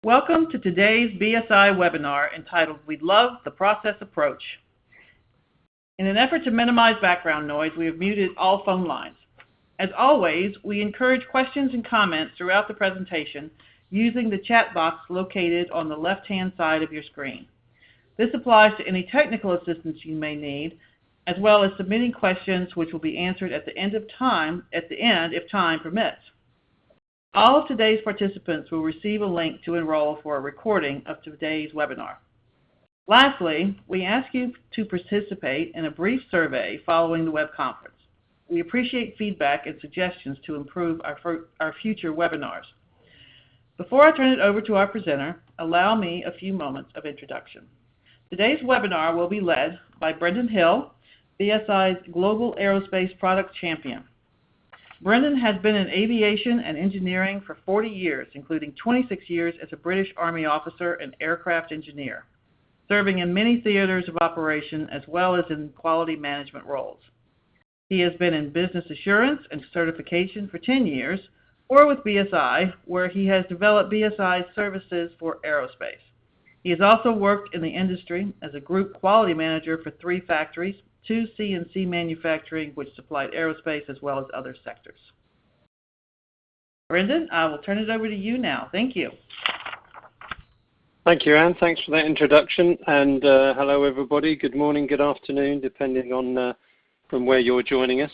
Welcome to today's BSI webinar entitled We Love the Process Approach. In an effort to minimize background noise, we have muted all phone lines. As always, we encourage questions and comments throughout the presentation using the chat box located on the left-hand side of your screen. This applies to any technical assistance you may need, as well as submitting questions which will be answered at the end if time permits. All of today's participants will receive a link to enroll for a recording of today's webinar. Lastly, we ask you to participate in a brief survey following the web conference. We appreciate feedback and suggestions to improve our future webinars. Before I turn it over to our presenter, allow me a few moments of introduction. Today's webinar will be led by Brendan Hill, BSI's Global Aerospace Product Champion. Brendan has been in aviation and engineering for 40 years, including 26 years as a British Army officer and aircraft engineer, serving in many theaters of operation as well as in quality management roles. He has been in business assurance and certification for 10 years, or with BSI, where he has developed BSI's services for aerospace. He has also worked in the industry as a group quality manager for 3 factories, 2 CNC manufacturing, which supplied aerospace as well as other sectors. Brendan, I will turn it over to you now. Thank you. Thank you, Anne. Thanks for that introduction. And hello, everybody. Good morning, good afternoon, depending on from where you're joining us.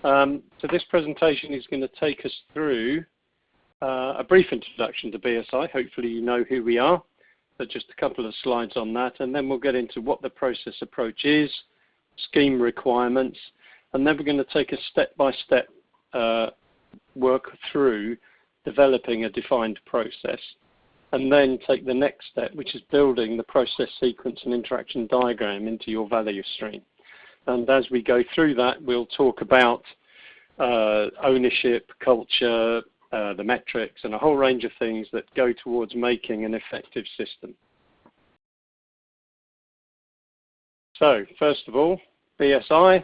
So this presentation is going to take us through a brief introduction to BSI. Hopefully you know who we are, but just a couple of slides on that. And then we'll get into what the process approach is, scheme requirements, and then we're going to take a step-by-step work through developing a defined process, and then take the next step, which is building the process sequence and interaction diagram into your value stream. And as we go through that, we'll talk about ownership, culture, the metrics, and a whole range of things that go towards making an effective system. So, first of all, BSI,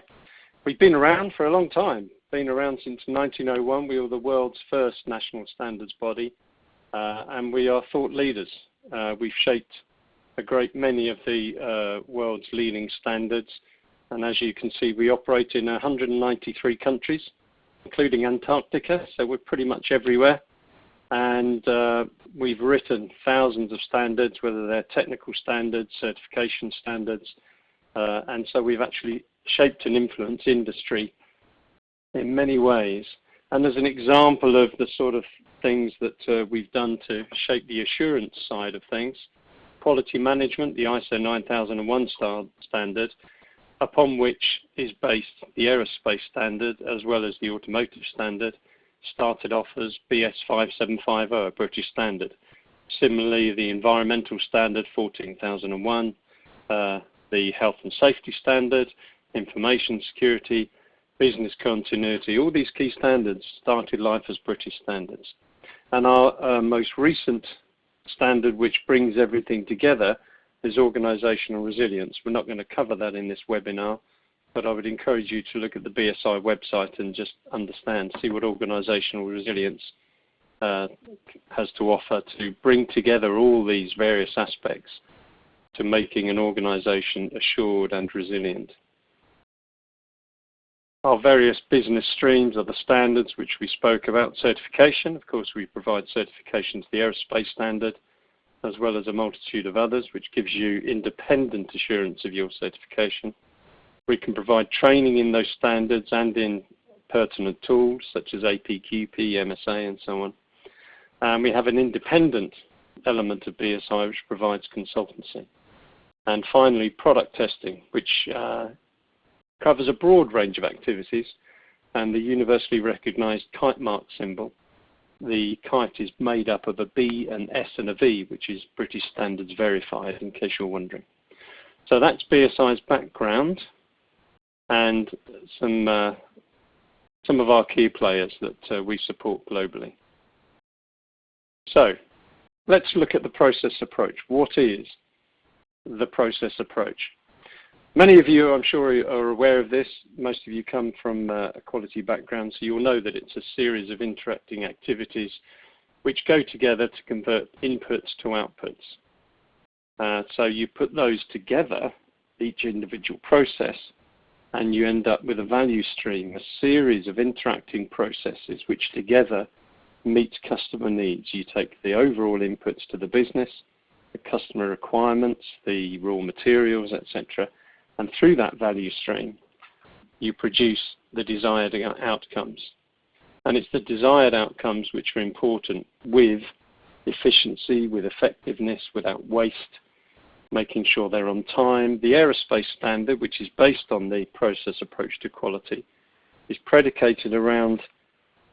we've been around for a long time. Been around since 1901. We were the world's first national standards body, and we are thought leaders. We've shaped a great many of the world's leading standards, and as you can see, we operate in 193 countries, including Antarctica, so we're pretty much everywhere. And we've written thousands of standards, whether they're technical standards, certification standards, and so we've actually shaped and influenced industry in many ways. And as an example of the sort of things that we've done to shape the assurance side of things, quality management, the ISO 9001 standard, upon which is based the aerospace standard as well as the automotive standard, started off as BS 5750, a British standard. Similarly, the environmental standard 14001, the health and safety standard, information security, business continuity, all these key standards started life as British standards. And our most recent standard, which brings everything together, is organizational resilience. We're not going to cover that in this webinar, but I would encourage you to look at the BSI website and just understand, see what organizational resilience has to offer to bring together all these various aspects to making an organization assured and resilient. Our various business streams are the standards which we spoke about. Certification, of course, we provide certification to the aerospace standard, as well as a multitude of others, which gives you independent assurance of your certification. We can provide training in those standards and in pertinent tools, such as APQP, MSA, and so on. And we have an independent element of BSI, which provides consultancy. And finally, product testing, which covers a broad range of activities, and the universally recognized kite mark symbol. The kite is made up of a B, an S, and a V, which is British Standards verified, in case you're wondering. So that's BSI's background and some of our key players that we support globally. So let's look at the process approach. What is the process approach? Many of you, I'm sure, are aware of this. Most of you come from a quality background, so you'll know that it's a series of interacting activities which go together to convert inputs to outputs. So you put those together, each individual process, and you end up with a value stream, a series of interacting processes which together meet customer needs. You take the overall inputs to the business, the customer requirements, the raw materials, etc., and through that value stream, you produce the desired outcomes. And it's the desired outcomes which are important, with efficiency, with effectiveness, without waste, making sure they're on time. The aerospace standard, which is based on the process approach to quality, is predicated around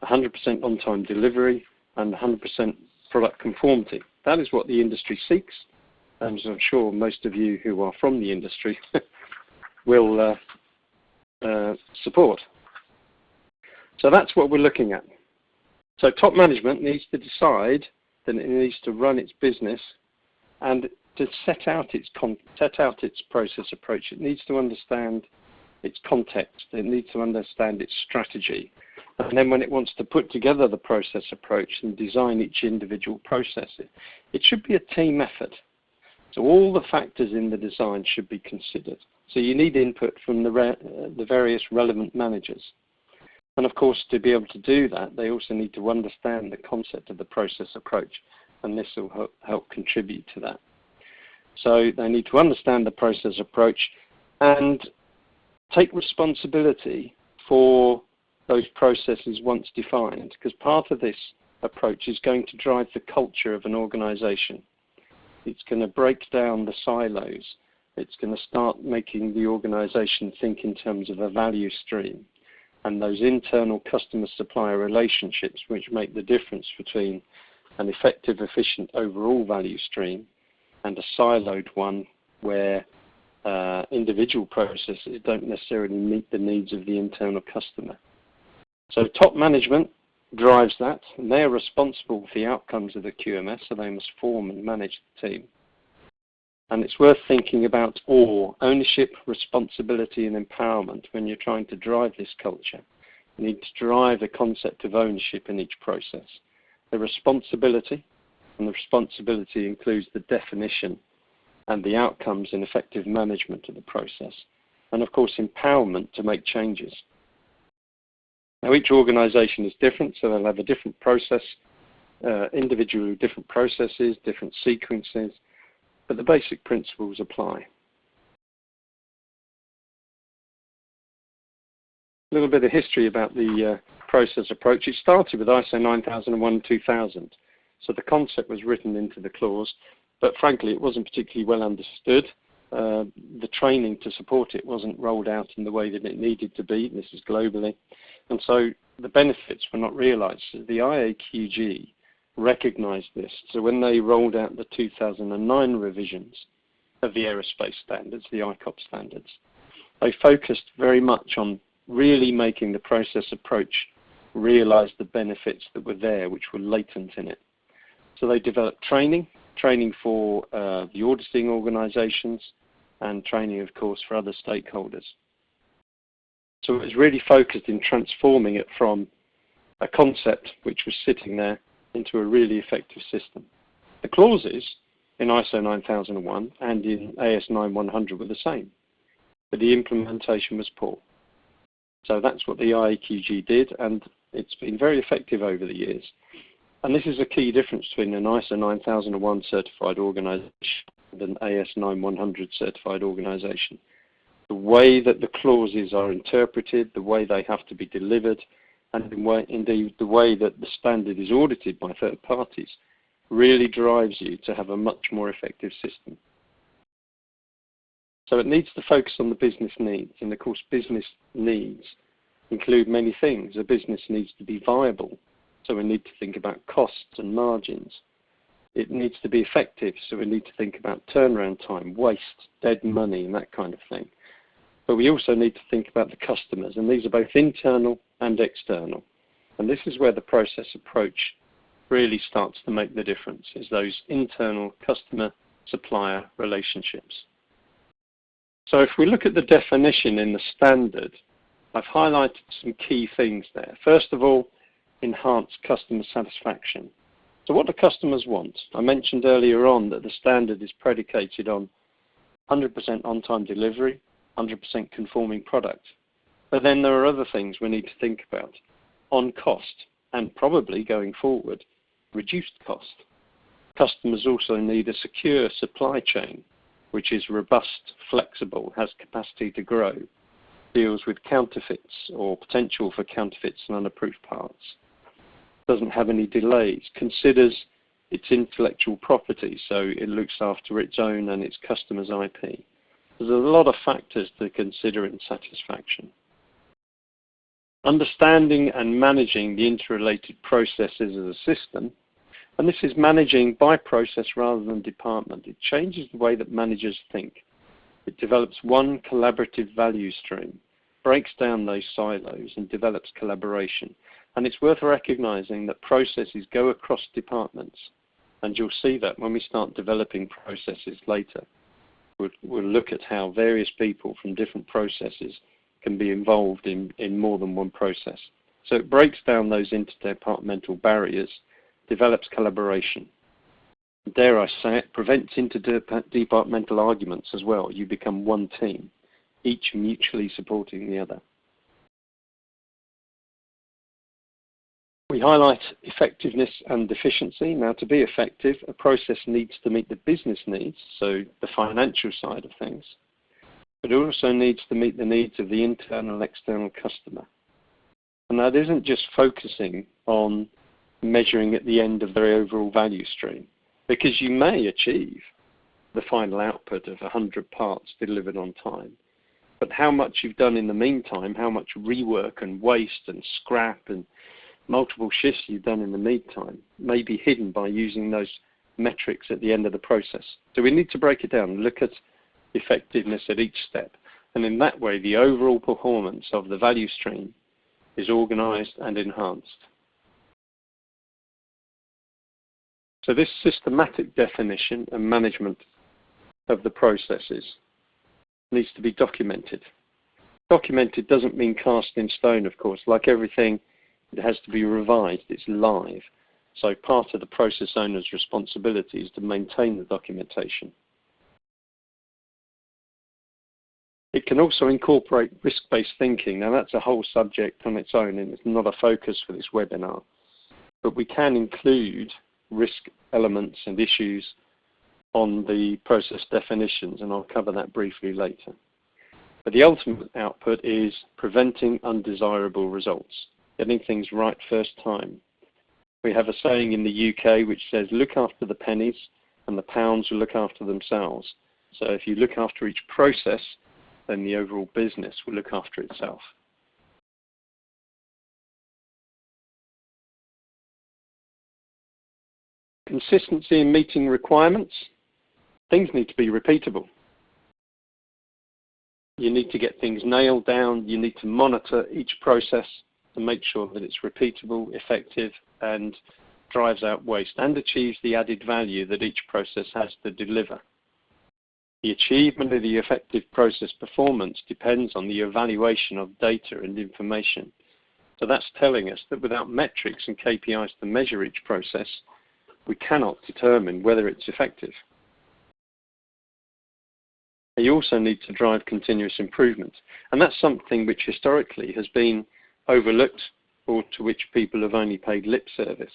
100% on-time delivery and 100% product conformity. That is what the industry seeks, and as I'm sure most of you who are from the industry will support. So that's what we're looking at. So top management needs to decide that it needs to run its business and to set out its process approach. It needs to understand its context. It needs to understand its strategy. And then when it wants to put together the process approach and design each individual process, it should be a team effort. So all the factors in the design should be considered. So you need input from the various relevant managers. And of course, to be able to do that, they also need to understand the concept of the process approach, and this will help contribute to that. So they need to understand the process approach and take responsibility for those processes once defined, because part of this approach is going to drive the culture of an organization. It's going to break down the silos. It's going to start making the organization think in terms of a value stream and those internal customer-supplier relationships, which make the difference between an effective, efficient overall value stream and a siloed one where individual processes don't necessarily meet the needs of the internal customer. So top management drives that, and they are responsible for the outcomes of the QMS, so they must form and manage the team. And it's worth thinking about ownership, responsibility, and empowerment when you're trying to drive this culture. You need to drive the concept of ownership in each process. The responsibility, and the responsibility includes the definition and the outcomes and effective management of the process. And of course, empowerment to make changes. Now, each organization is different, so they'll have a different process, individually different processes, different sequences, but the basic principles apply. A little bit of history about the process approach. It started with ISO 9001-2000, so the concept was written into the clause, but frankly it wasn't particularly well understood. The training to support it wasn't rolled out in the way that it needed to be. This is globally. And so the benefits were not realized. So the IAQG recognized this. So when they rolled out the 2009 revisions of the aerospace standards, the ICOP standards, they focused very much on really making the process approach realize the benefits that were there, which were latent in it. So they developed training for the auditing organizations, and training, of course, for other stakeholders. So it was really focused in transforming it from a concept which was sitting there into a really effective system. The clauses in ISO 9001 and in AS 9100 were the same, but the implementation was poor. So that's what the IAQG did, and it's been very effective over the years. And this is a key difference between an ISO 9001 certified organization and an AS 9100 certified organization. The way that the clauses are interpreted, the way they have to be delivered, and indeed the way that the standard is audited by third parties really drives you to have a much more effective system. So it needs to focus on the business needs, and of course business needs include many things. A business needs to be viable, so we need to think about costs and margins. It needs to be effective, so we need to think about turnaround time, waste, dead money, and that kind of thing. But we also need to think about the customers, and these are both internal and external. And this is where the process approach really starts to make the difference, is those internal customer-supplier relationships. So if we look at the definition in the standard, I've highlighted some key things there. First of all, enhance customer satisfaction. So what do customers want? I mentioned earlier on that the standard is predicated on 100% on-time delivery, 100% conforming product. But then there are other things we need to think about on cost and probably going forward, reduced cost. Customers also need a secure supply chain, which is robust, flexible, has capacity to grow, deals with counterfeits or potential for counterfeits and unapproved parts, doesn't have any delays, considers its intellectual property, so it looks after its own and its customers' IP. There's a lot of factors to consider in satisfaction. Understanding and managing the interrelated processes as a system, and this is managing by process rather than department. It changes the way that managers think. It develops one collaborative value stream, breaks down those silos and develops collaboration. And it's worth recognizing that processes go across departments. And you'll see that when we start developing processes later. We'll look at how various people from different processes can be involved in more than one process. So it breaks down those interdepartmental barriers, develops collaboration. Dare I say it, prevents interdepartmental arguments as well. You become one team, each mutually supporting the other. We highlight effectiveness and efficiency. Now, to be effective, a process needs to meet the business needs, so the financial side of things, but it also needs to meet the needs of the internal and external customer. And that isn't just focusing on measuring at the end of their overall value stream, because you may achieve the final output of 100 parts delivered on time, but how much you've done in the meantime, how much rework and waste and scrap and multiple shifts you've done in the meantime may be hidden by using those metrics at the end of the process. So we need to break it down and look at effectiveness at each step. And in that way, the overall performance of the value stream is organized and enhanced. So this systematic definition and management of the processes needs to be documented. Documented doesn't mean cast in stone, of course. Like everything, it has to be revised. It's live. So part of the process owner's responsibility is to maintain the documentation. It can also incorporate risk-based thinking. Now that's a whole subject on its own and it's not a focus for this webinar. But we can include risk elements and issues on the process definitions, and I'll cover that briefly later. But the ultimate output is preventing undesirable results, getting things right first time. We have a saying in the UK which says, look after the pennies and the pounds will look after themselves. So if you look after each process, then the overall business will look after itself. Consistency in meeting requirements. Things need to be repeatable. You need to get things nailed down. You need to monitor each process to make sure that it's repeatable, effective, and drives out waste and achieves the added value that each process has to deliver. The achievement of the effective process performance depends on the evaluation of data and information. So that's telling us that without metrics and KPIs to measure each process, we cannot determine whether it's effective. You also need to drive continuous improvement. And that's something which historically has been overlooked or to which people have only paid lip service.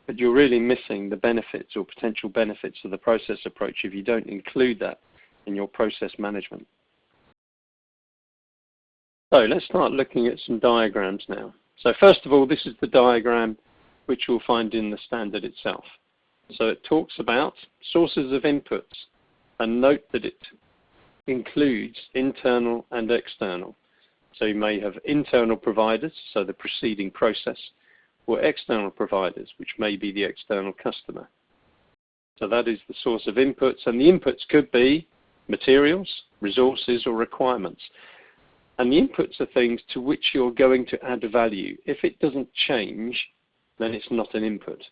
But you're really missing the benefits or potential benefits of the process approach if you don't include that in your process management. So let's start looking at some diagrams now. So first of all, this is the diagram which you'll find in the standard itself. So it talks about sources of inputs, and note that it includes internal and external. So you may have internal providers, so the preceding process, or external providers, which may be the external customer. So that is the source of inputs, and the inputs could be materials, resources, or requirements. And the inputs are things to which you're going to add value. If it doesn't change, then it's not an input.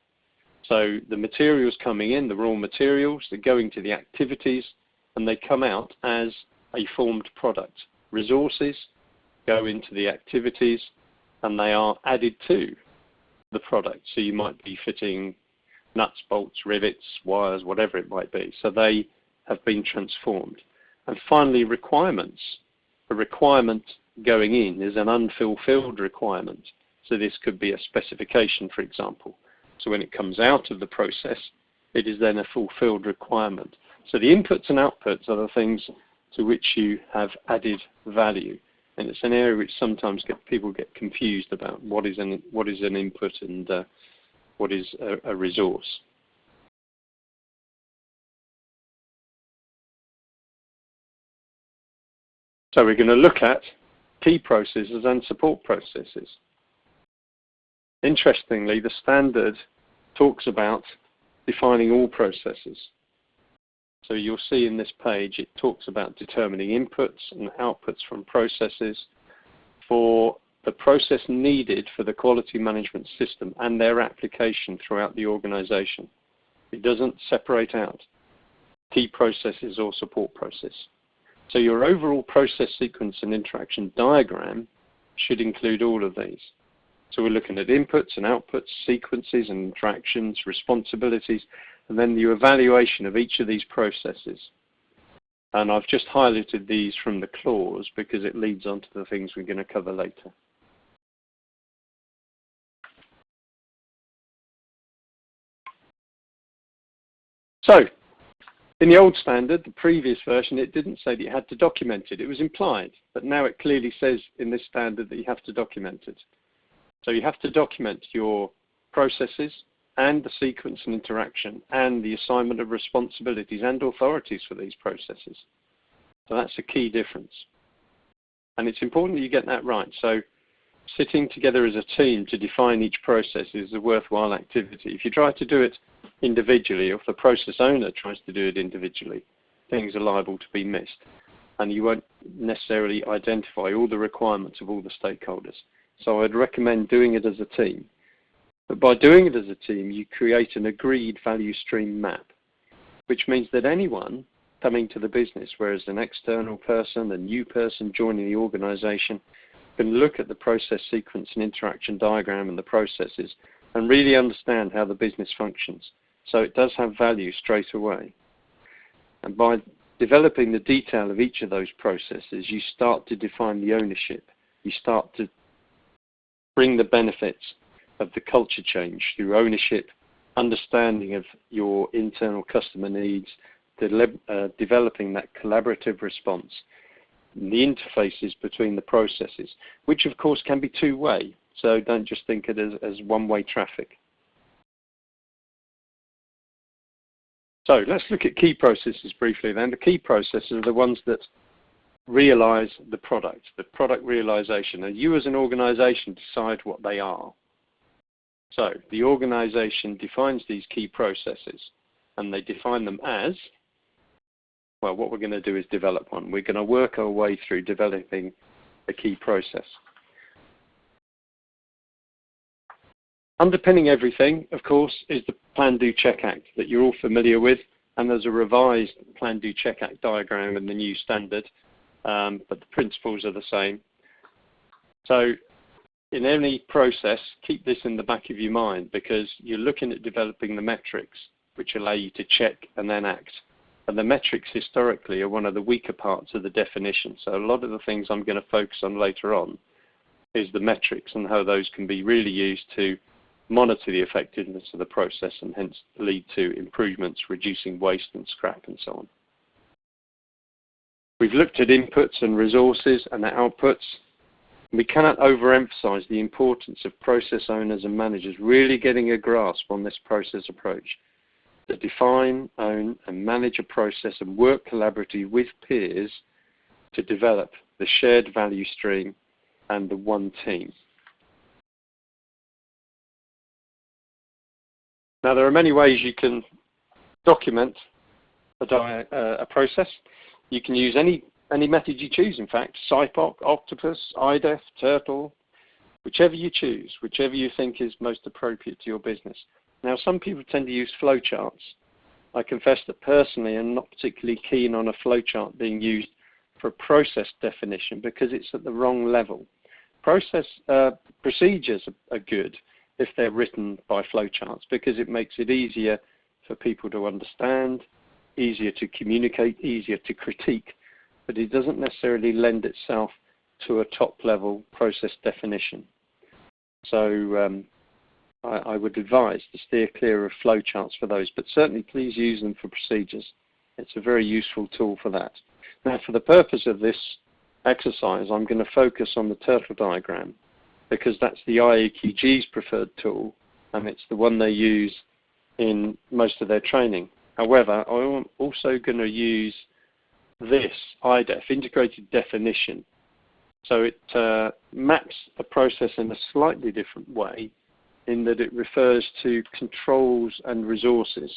So the materials coming in, the raw materials, they're going to the activities, and they come out as a formed product. Resources go into the activities, and they are added to the product. So you might be fitting nuts, bolts, rivets, wires, whatever it might be. So they have been transformed. And finally, requirements. A requirement going in is an unfulfilled requirement. So this could be a specification, for example. So when it comes out of the process, it is then a fulfilled requirement. So the inputs and outputs are the things to which you have added value. And it's an area which sometimes people get confused about what is an input and what is a resource. So we're going to look at key processes and support processes. Interestingly, the standard talks about defining all processes. So you'll see in this page it talks about determining inputs and outputs from processes for the process needed for the quality management system and their application throughout the organization. It doesn't separate out key processes or support process. So your overall process sequence and interaction diagram should include all of these. So we're looking at inputs and outputs, sequences and interactions, responsibilities, and then the evaluation of each of these processes. And I've just highlighted these from the clause because it leads on to the things we're going to cover later. So, in the old standard, the previous version, it didn't say that you had to document it. It was implied, but now it clearly says in this standard that you have to document it. So you have to document your processes and the sequence and interaction and the assignment of responsibilities and authorities for these processes. So that's a key difference. And it's important that you get that right. So sitting together as a team to define each process is a worthwhile activity. If you try to do it individually, or if the process owner tries to do it individually, things are liable to be missed. And you won't necessarily identify all the requirements of all the stakeholders. So I'd recommend doing it as a team. But by doing it as a team, you create an agreed value stream map, which means that anyone coming to the business, whereas an external person, a new person joining the organization, can look at the process sequence and interaction diagram and the processes and really understand how the business functions. So it does have value straight away. And by developing the detail of each of those processes, you start to define the ownership. You start to bring the benefits of the culture change through ownership, understanding of your internal customer needs, developing that collaborative response, and the interfaces between the processes, which of course can be two-way. So don't just think it as one-way traffic. So let's look at key processes briefly then. The key processes are the ones that realize the product realization. And you as an organization decide what they are. So the organization defines these key processes and they define them as, well, what we're going to do is develop one. We're going to work our way through developing a key process. Underpinning everything, of course, is the Plan, Do, Check, Act that you're all familiar with, and there's a revised Plan, Do, Check, Act diagram in the new standard, but the principles are the same. So in any process, keep this in the back of your mind because you're looking at developing the metrics which allow you to check and then act. And the metrics historically are one of the weaker parts of the definition. So a lot of the things I'm going to focus on later on is the metrics and how those can be really used to monitor the effectiveness of the process and hence lead to improvements, reducing waste and scrap and so on. We've looked at inputs and resources and the outputs. We cannot overemphasize the importance of process owners and managers really getting a grasp on this process approach. To define, own and manage a process and work collaboratively with peers to develop the shared value stream and the one team. Now there are many ways you can document a process. You can use any method you choose, in fact, SIPOC, Octopus, IDEF, Turtle, whichever you choose, whichever you think is most appropriate to your business. Now some people tend to use flowcharts. I confess that personally I'm not particularly keen on a flowchart being used for process definition because it's at the wrong level. Process procedures are good, if they're written by flowcharts, because it makes it easier for people to understand, easier to communicate, easier to critique, but it doesn't necessarily lend itself to a top-level process definition. So I would advise to steer clear of flowcharts for those, but certainly please use them for procedures. It's a very useful tool for that. Now, for the purpose of this exercise, I'm going to focus on the turtle diagram, because that's the IAQG's preferred tool, and it's the one they use in most of their training. However, I'm also going to use this IDEF, Integrated Definition. So it maps a process in a slightly different way, in that it refers to controls and resources.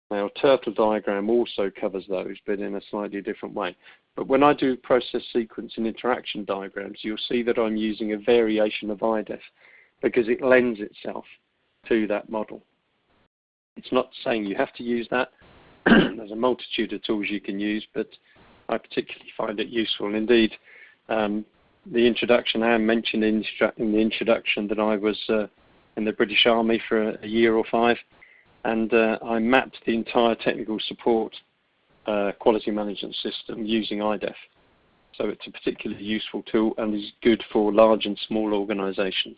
Now, turtle diagram also covers those, but in a slightly different way. But when I do process sequence and interaction diagrams, you'll see that I'm using a variation of IDEF, because it lends itself to that model. It's not saying you have to use that. There's a multitude of tools you can use, but I particularly find it useful. Indeed, the introduction, I mentioned in the introduction that I was in the British Army for a year or 5, and I mapped the entire technical support quality management system using IDEF. So it's a particularly useful tool and is good for large and small organizations.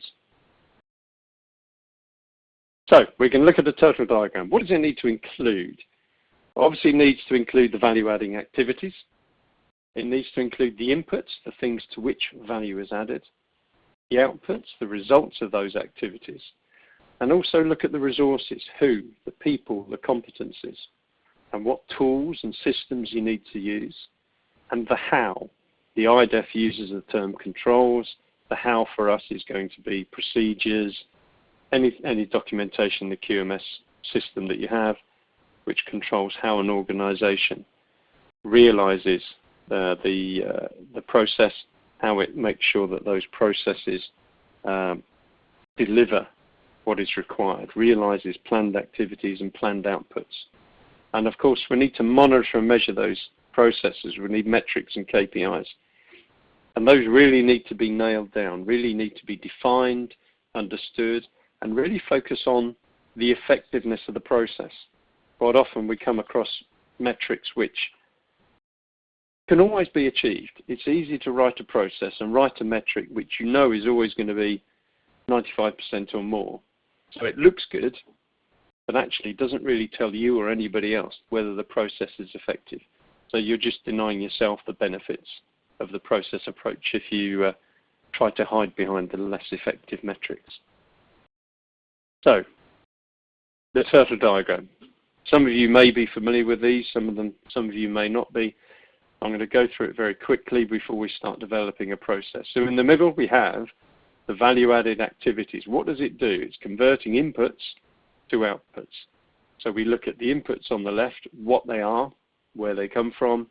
So we can look at the turtle diagram. What does it need to include? Obviously it needs to include the value-adding activities. It needs to include the inputs, the things to which value is added, the outputs, the results of those activities, and also look at the resources, who, the people, the competencies, and what tools and systems you need to use, and the how. The IDEF uses the term controls. The how for us is going to be procedures, any documentation, the QMS system that you have, which controls how an organization realizes the process, how it makes sure that those processes deliver what is required, realizes planned activities and planned outputs. And of course, we need to monitor and measure those processes. We need metrics and KPIs. And those really need to be nailed down, really need to be defined, understood, and really focus on the effectiveness of the process. Quite often we come across metrics which can always be achieved. It's easy to write a process and write a metric which you know is always going to be 95% or more. So it looks good, but actually doesn't really tell you or anybody else whether the process is effective. So you're just denying yourself the benefits of the process approach if you try to hide behind the less effective metrics. So, the turtle diagram. Some of you may be familiar with these, some of you may not be. I'm going to go through it very quickly before we start developing a process. So in the middle we have the value-added activities. What does it do? It's converting inputs to outputs. So we look at the inputs on the left, what they are, where they come from,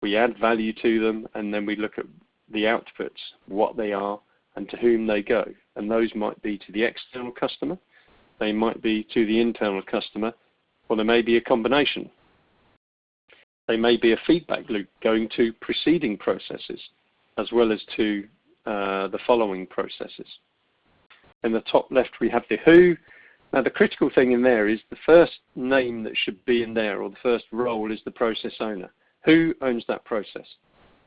we add value to them, and then we look at the outputs, what they are, and to whom they go. And those might be to the external customer, they might be to the internal customer, or there may be a combination. They may be a feedback loop going to preceding processes, as well as to the following processes. In the top left we have the who. Now the critical thing in there is the first name that should be in there, or the first role, is the process owner. Who owns that process?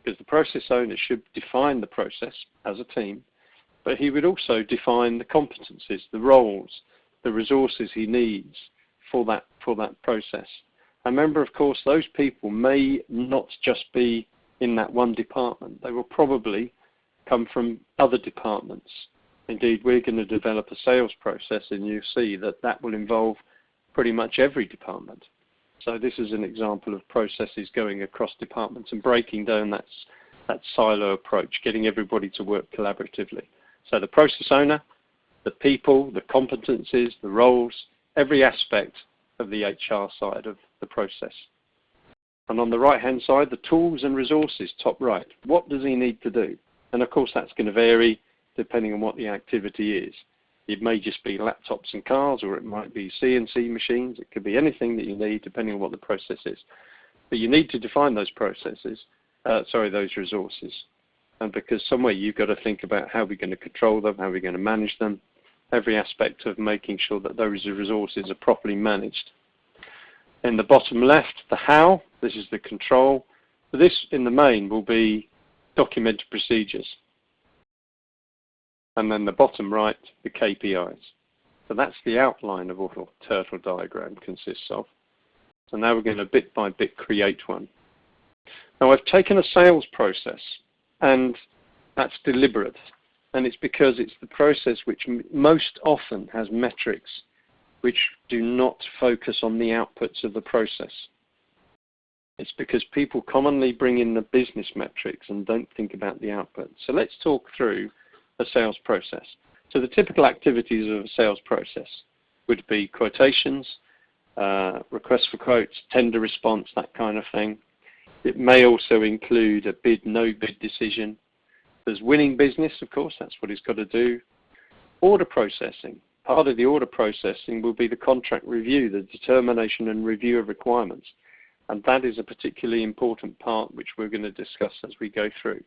Because the process owner should define the process as a team, but he would also define the competencies, the roles, the resources he needs for that process. And remember, of course, those people may not just be in that one department. They will probably come from other departments. Indeed, we're going to develop a sales process, and you'll see that that will involve pretty much every department. So this is an example of processes going across departments and breaking down that silo approach, getting everybody to work collaboratively. So the process owner, the people, the competencies, the roles, every aspect of the HR side of the process. And on the right-hand side, the tools and resources, top right. What does he need to do? And of course, that's going to vary depending on what the activity is. It may just be laptops and cars, or it might be CNC machines. It could be anything that you need depending on what the process is. But you need to define those those resources. And because somewhere you've got to think about how we're going to control them, how we're going to manage them, every aspect of making sure that those resources are properly managed. In the bottom left, the how, this is the control. This, in the main, will be documented procedures. And then the bottom right, the KPIs. So that's the outline of what a turtle diagram consists of. So now we're going to bit by bit create one. Now I've taken a sales process, and that's deliberate. And it's because it's the process which most often has metrics which do not focus on the outputs of the process. It's because people commonly bring in the business metrics and don't think about the output. So let's talk through a sales process. So the typical activities of a sales process would be quotations, requests for quotes, tender response, that kind of thing. It may also include a bid, no bid decision. There's winning business, of course, that's what it's got to do. Order processing. Part of the order processing will be the contract review, the determination and review of requirements. And that is a particularly important part which we're going to discuss as we go through.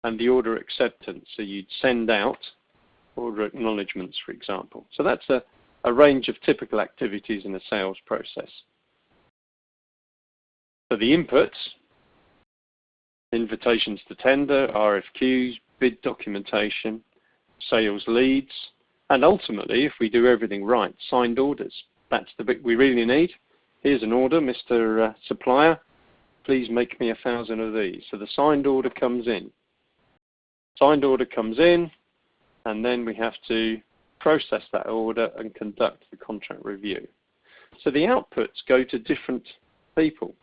And the order acceptance, so you'd send out order acknowledgements, for example. So that's a range of typical activities in a sales process. So the inputs, invitations to tender, RFQs, bid documentation, sales leads, and ultimately, if we do everything right, signed orders. That's the bit we really need. Here's an order, Mr. Supplier, please make me 1,000 of these. So the signed order comes in. Signed order comes in, and then we have to process that order and conduct the contract review. So the outputs go to different people.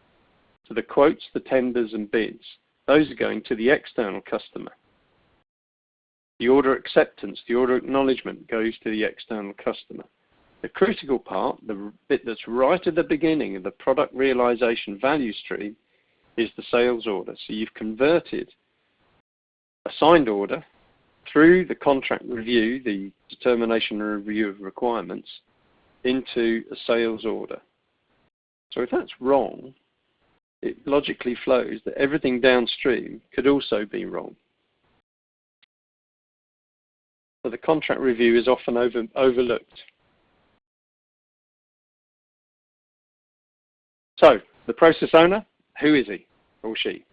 So the quotes, the tenders and bids, those are going to the external customer. The order acceptance, the order acknowledgement goes to the external customer. The critical part, the bit that's right at the beginning of the product realization value stream, is the sales order. So you've converted a signed order through the contract review, the determination and review of requirements, into a sales order. So if that's wrong, it logically flows that everything downstream could also be wrong. So the contract review is often overlooked. So the process owner, who is he or she?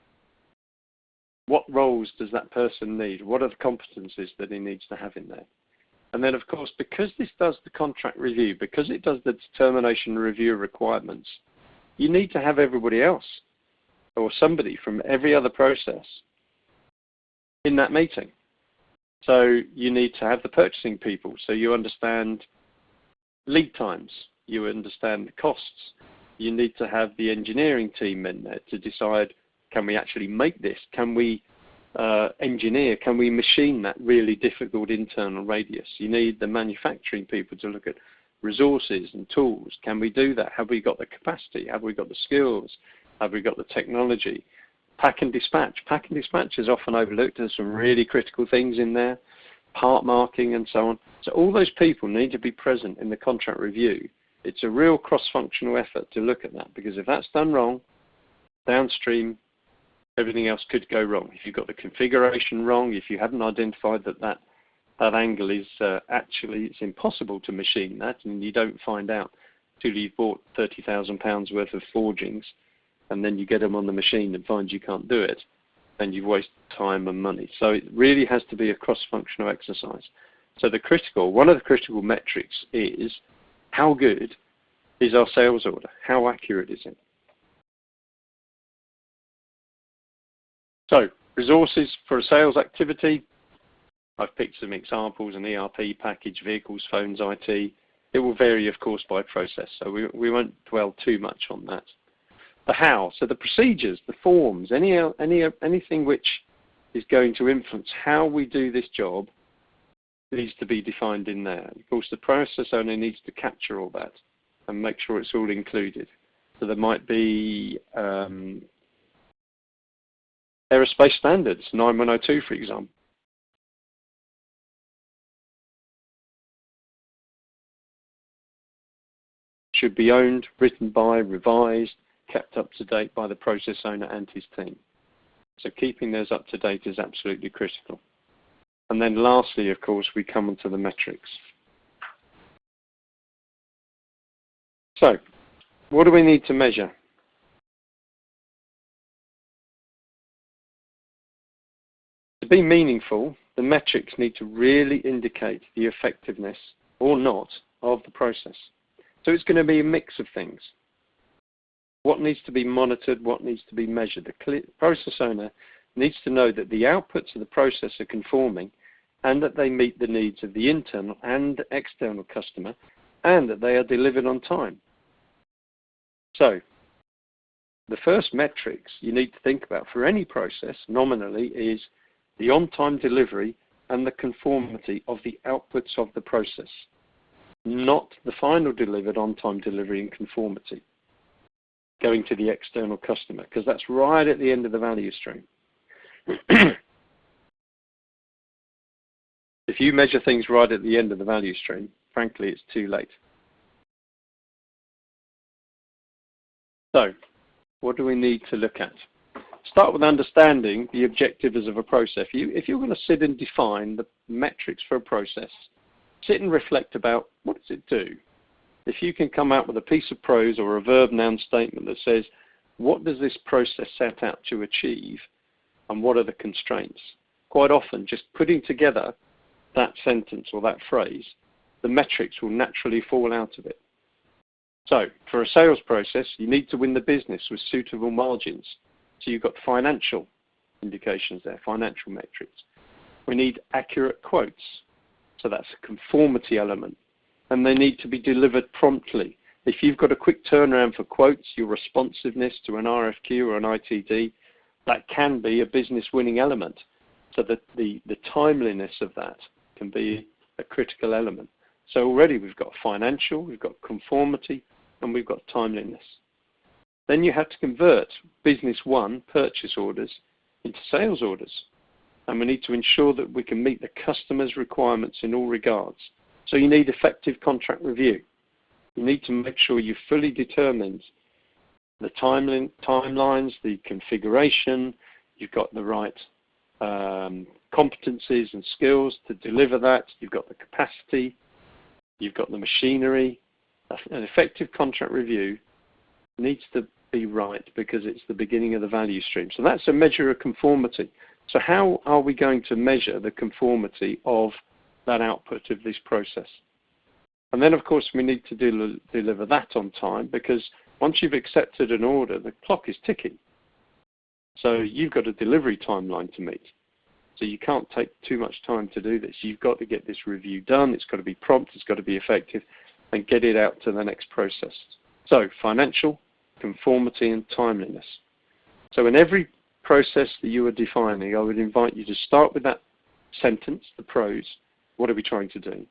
What roles does that person need? What are the competencies that he needs to have in there? And then, of course, because this does the contract review, because it does the determination and review of requirements, you need to have everybody else or somebody from every other process in that meeting. So you need to have the purchasing people, so you understand lead times, you understand the costs. You need to have the engineering team in there to decide, can we actually make this? Can we engineer? Can we machine that really difficult internal radius? You need the manufacturing people to look at resources and tools. Can we do that? Have we got the capacity? Have we got the skills? Have we got the technology? Pack and dispatch. Pack and dispatch is often overlooked. There's some really critical things in there, part marking and so on. So all those people need to be present in the contract review. It's a real cross-functional effort to look at that, because if that's done wrong, downstream, everything else could go wrong. If you've got the configuration wrong, if you haven't identified that angle is actually, it's impossible to machine that, and you don't find out till you've bought £30,000 worth of forgings, and then you get them on the machine and find you can't do it, and you've wasted time and money. So it really has to be a cross-functional exercise. So one of the critical metrics is, how good is our sales order? How accurate is it? So, resources for a sales activity. I've picked some examples, an ERP package, vehicles, phones, IT. It will vary, of course, by process, so we won't dwell too much on that. The how, so the procedures, the forms, anything which is going to influence how we do this job needs to be defined in there. Of course, the process owner needs to capture all that and make sure it's all included. So there might be aerospace standards, 9102, for example. Should be owned, written by, revised, kept up to date by the process owner and his team. So keeping those up to date is absolutely critical. And then lastly, of course, we come onto the metrics. So, what do we need to measure? To be meaningful, the metrics need to really indicate the effectiveness or not of the process. So it's going to be a mix of things. What needs to be monitored, what needs to be measured. The process owner needs to know that the outputs of the process are conforming and that they meet the needs of the internal and external customer and that they are delivered on time. So, the first metrics you need to think about for any process nominally is the on-time delivery and the conformity of the outputs of the process, not the final delivered on-time delivery and conformity going to the external customer, because that's right at the end of the value stream. If you measure things right at the end of the value stream, frankly, it's too late. So, what do we need to look at? Start with understanding the objectives of a process. If you're going to sit and define the metrics for a process, sit and reflect about what does it do. If you can come out with a piece of prose or a verb-noun statement that says, what does this process set out to achieve and what are the constraints? Quite often, just putting together that sentence or that phrase, the metrics will naturally fall out of it. So, for a sales process, you need to win the business with suitable margins. So you've got financial indications there, financial metrics. We need accurate quotes. So that's a conformity element. And they need to be delivered promptly. If you've got a quick turnaround for quotes, your responsiveness to an RFQ or an ITD, that can be a business winning element. So that the timeliness of that can be a critical element. So already we've got financial, we've got conformity, and we've got timeliness. Then you have to convert business won purchase orders into sales orders. And we need to ensure that we can meet the customer's requirements in all regards. So you need effective contract review. You need to make sure you fully determined the timelines, the configuration, you've got the right competencies and skills to deliver that, you've got the capacity, you've got the machinery. An effective contract review needs to be right because it's the beginning of the value stream. So that's a measure of conformity. So how are we going to measure the conformity of that output of this process? And then, of course, we need to deliver that on time, because once you've accepted an order, the clock is ticking. So you've got a delivery timeline to meet. So you can't take too much time to do this. You've got to get this review done. It's got to be prompt. It's got to be effective, and get it out to the next process. So financial, conformity, and timeliness. So in every process that you are defining, I would invite you to start with that sentence, the prose. What are we trying to do?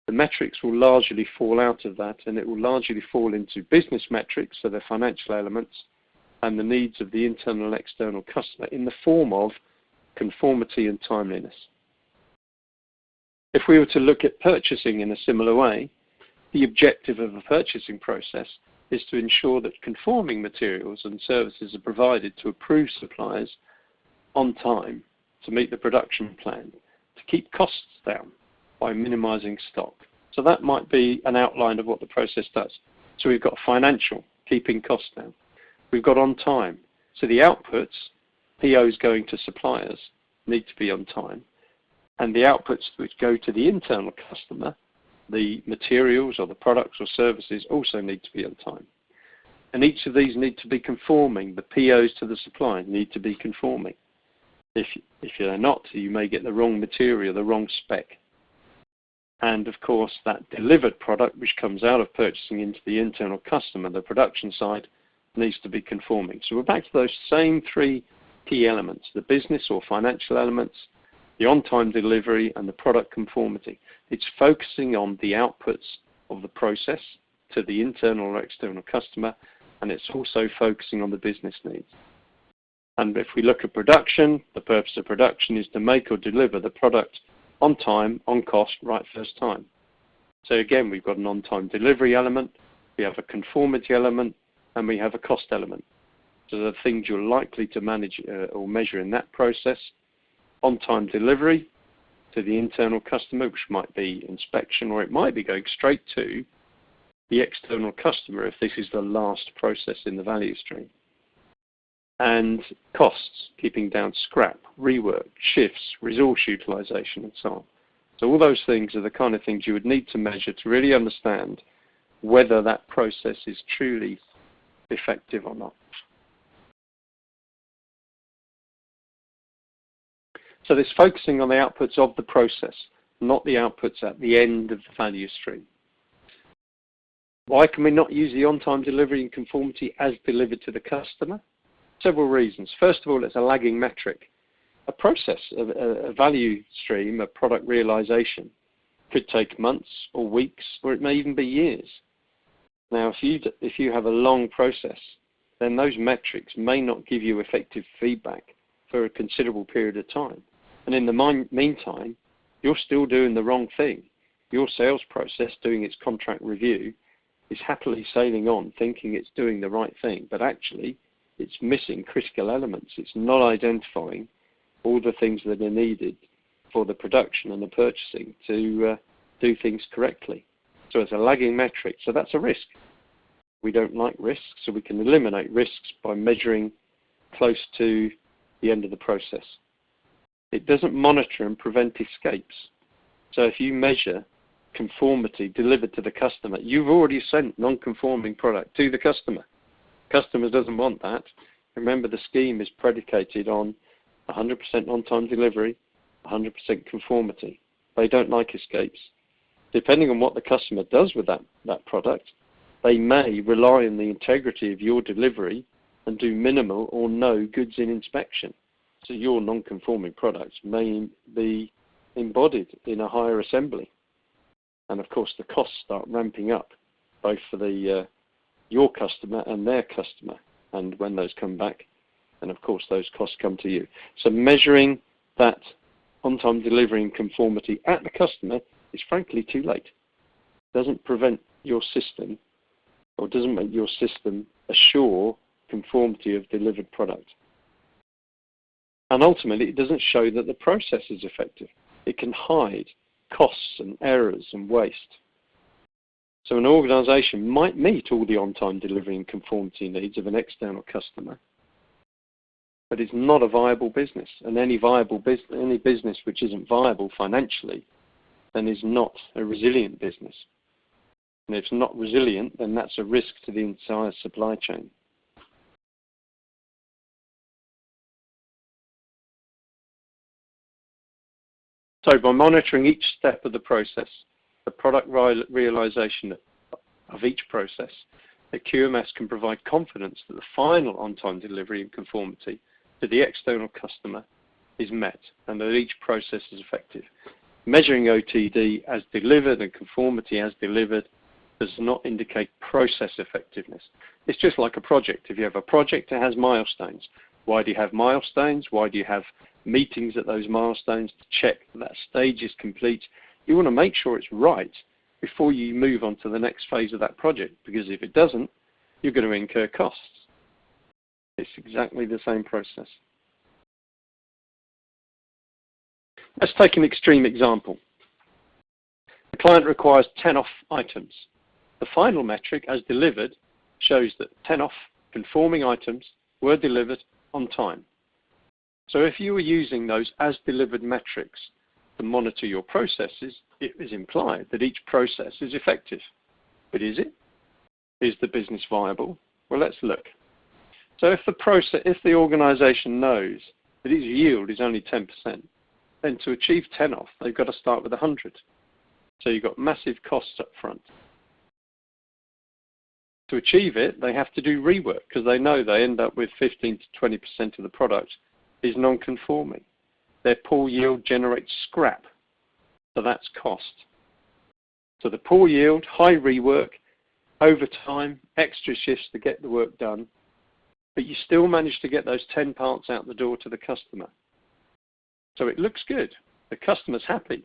The metrics will largely fall out of that, and it will largely fall into business metrics, so they're financial elements, and the needs of the internal and external customer in the form of conformity and timeliness. If we were to look at purchasing in a similar way, the objective of a purchasing process is to ensure that conforming materials and services are provided to approved suppliers on time to meet the production plan, to keep costs down by minimizing stock. So that might be an outline of what the process does. So we've got financial, keeping costs down. We've got on time. So the outputs, POs going to suppliers, need to be on time. And the outputs which go to the internal customer, the materials or the products or services, also need to be on time. And each of these need to be conforming. The POs to the supplier need to be conforming. If they're not, you may get the wrong material, the wrong spec. And of course, that delivered product which comes out of purchasing into the internal customer, the production side, needs to be conforming. So we're back to those same three key elements: the business or financial elements, the on-time delivery, and the product conformity. It's focusing on the outputs of the process to the internal or external customer, and it's also focusing on the business needs. And if we look at production, the purpose of production is to make or deliver the product on time, on cost, right first time. So again, we've got an on-time delivery element, we have a conformity element, and we have a cost element. So the things you're likely to manage or measure in that process: on-time delivery to the internal customer, which might be inspection, or it might be going straight to the external customer if this is the last process in the value stream. And costs, keeping down scrap, rework, shifts, resource utilization, and so on. So all those things are the kind of things you would need to measure to really understand whether that process is truly effective or not. So this focusing on the outputs of the process, not the outputs at the end of the value stream. Why can we not use the on-time delivery and conformity as delivered to the customer? Several reasons. First of all, it's a lagging metric. A process, a value stream, a product realization could take months or weeks, or it may even be years. Now, if you have a long process, then those metrics may not give you effective feedback for a considerable period of time. And in the meantime, you're still doing the wrong thing. Your sales process, doing its contract review, is happily sailing on, thinking it's doing the right thing, but actually it's missing critical elements. It's not identifying all the things that are needed for the production and the purchasing to do things correctly. So it's a lagging metric, so that's a risk. We don't like risks, so we can eliminate risks by measuring close to the end of the process. It doesn't monitor and prevent escapes. So if you measure conformity delivered to the customer, you've already sent non-conforming product to the customer. Customer doesn't want that. Remember, the scheme is predicated on 100% on-time delivery, 100% conformity. They don't like escapes. Depending on what the customer does with that product, they may rely on the integrity of your delivery and do minimal or no goods in inspection. So your non-conforming products may be embodied in a higher assembly. And of course the costs start ramping up, both for your customer and their customer. And when those come back, then of course those costs come to you. So measuring that on-time delivery and conformity at the customer is frankly too late. It doesn't prevent your system, or doesn't make your system assure conformity of delivered product. And ultimately, it doesn't show that the process is effective. It can hide costs and errors and waste. So an organization might meet all the on-time delivery and conformity needs of an external customer, but it's not a viable business. And any business which isn't viable financially, then is not a resilient business. And if it's not resilient, then that's a risk to the entire supply chain. So by monitoring each step of the process, the product realization of each process, the QMS can provide confidence that the final on-time delivery and conformity to the external customer is met and that each process is effective. Measuring OTD as delivered and conformity as delivered does not indicate process effectiveness. It's just like a project. If you have a project, it has milestones. Why do you have milestones? Why do you have meetings at those milestones to check that stage is complete? You want to make sure it's right before you move on to the next phase of that project, because if it doesn't, you're going to incur costs. It's exactly the same process. Let's take an extreme example. The client requires 10 off items. The final metric, as delivered, shows that 10 off conforming items were delivered on time. So if you were using those as delivered metrics to monitor your processes, it is implied that each process is effective. But is it? Is the business viable? Well, let's look. So if the organization knows that its yield is only 10%, then to achieve 10 off, they've got to start with 100. So you've got massive costs up front. To achieve it, they have to do rework because they know they end up with 15 to 20% of the product is non-conforming. Their poor yield generates scrap, so that's cost. So the poor yield, high rework, overtime, extra shifts to get the work done, but you still manage to get those 10 parts out the door to the customer. So it looks good. The customer's happy.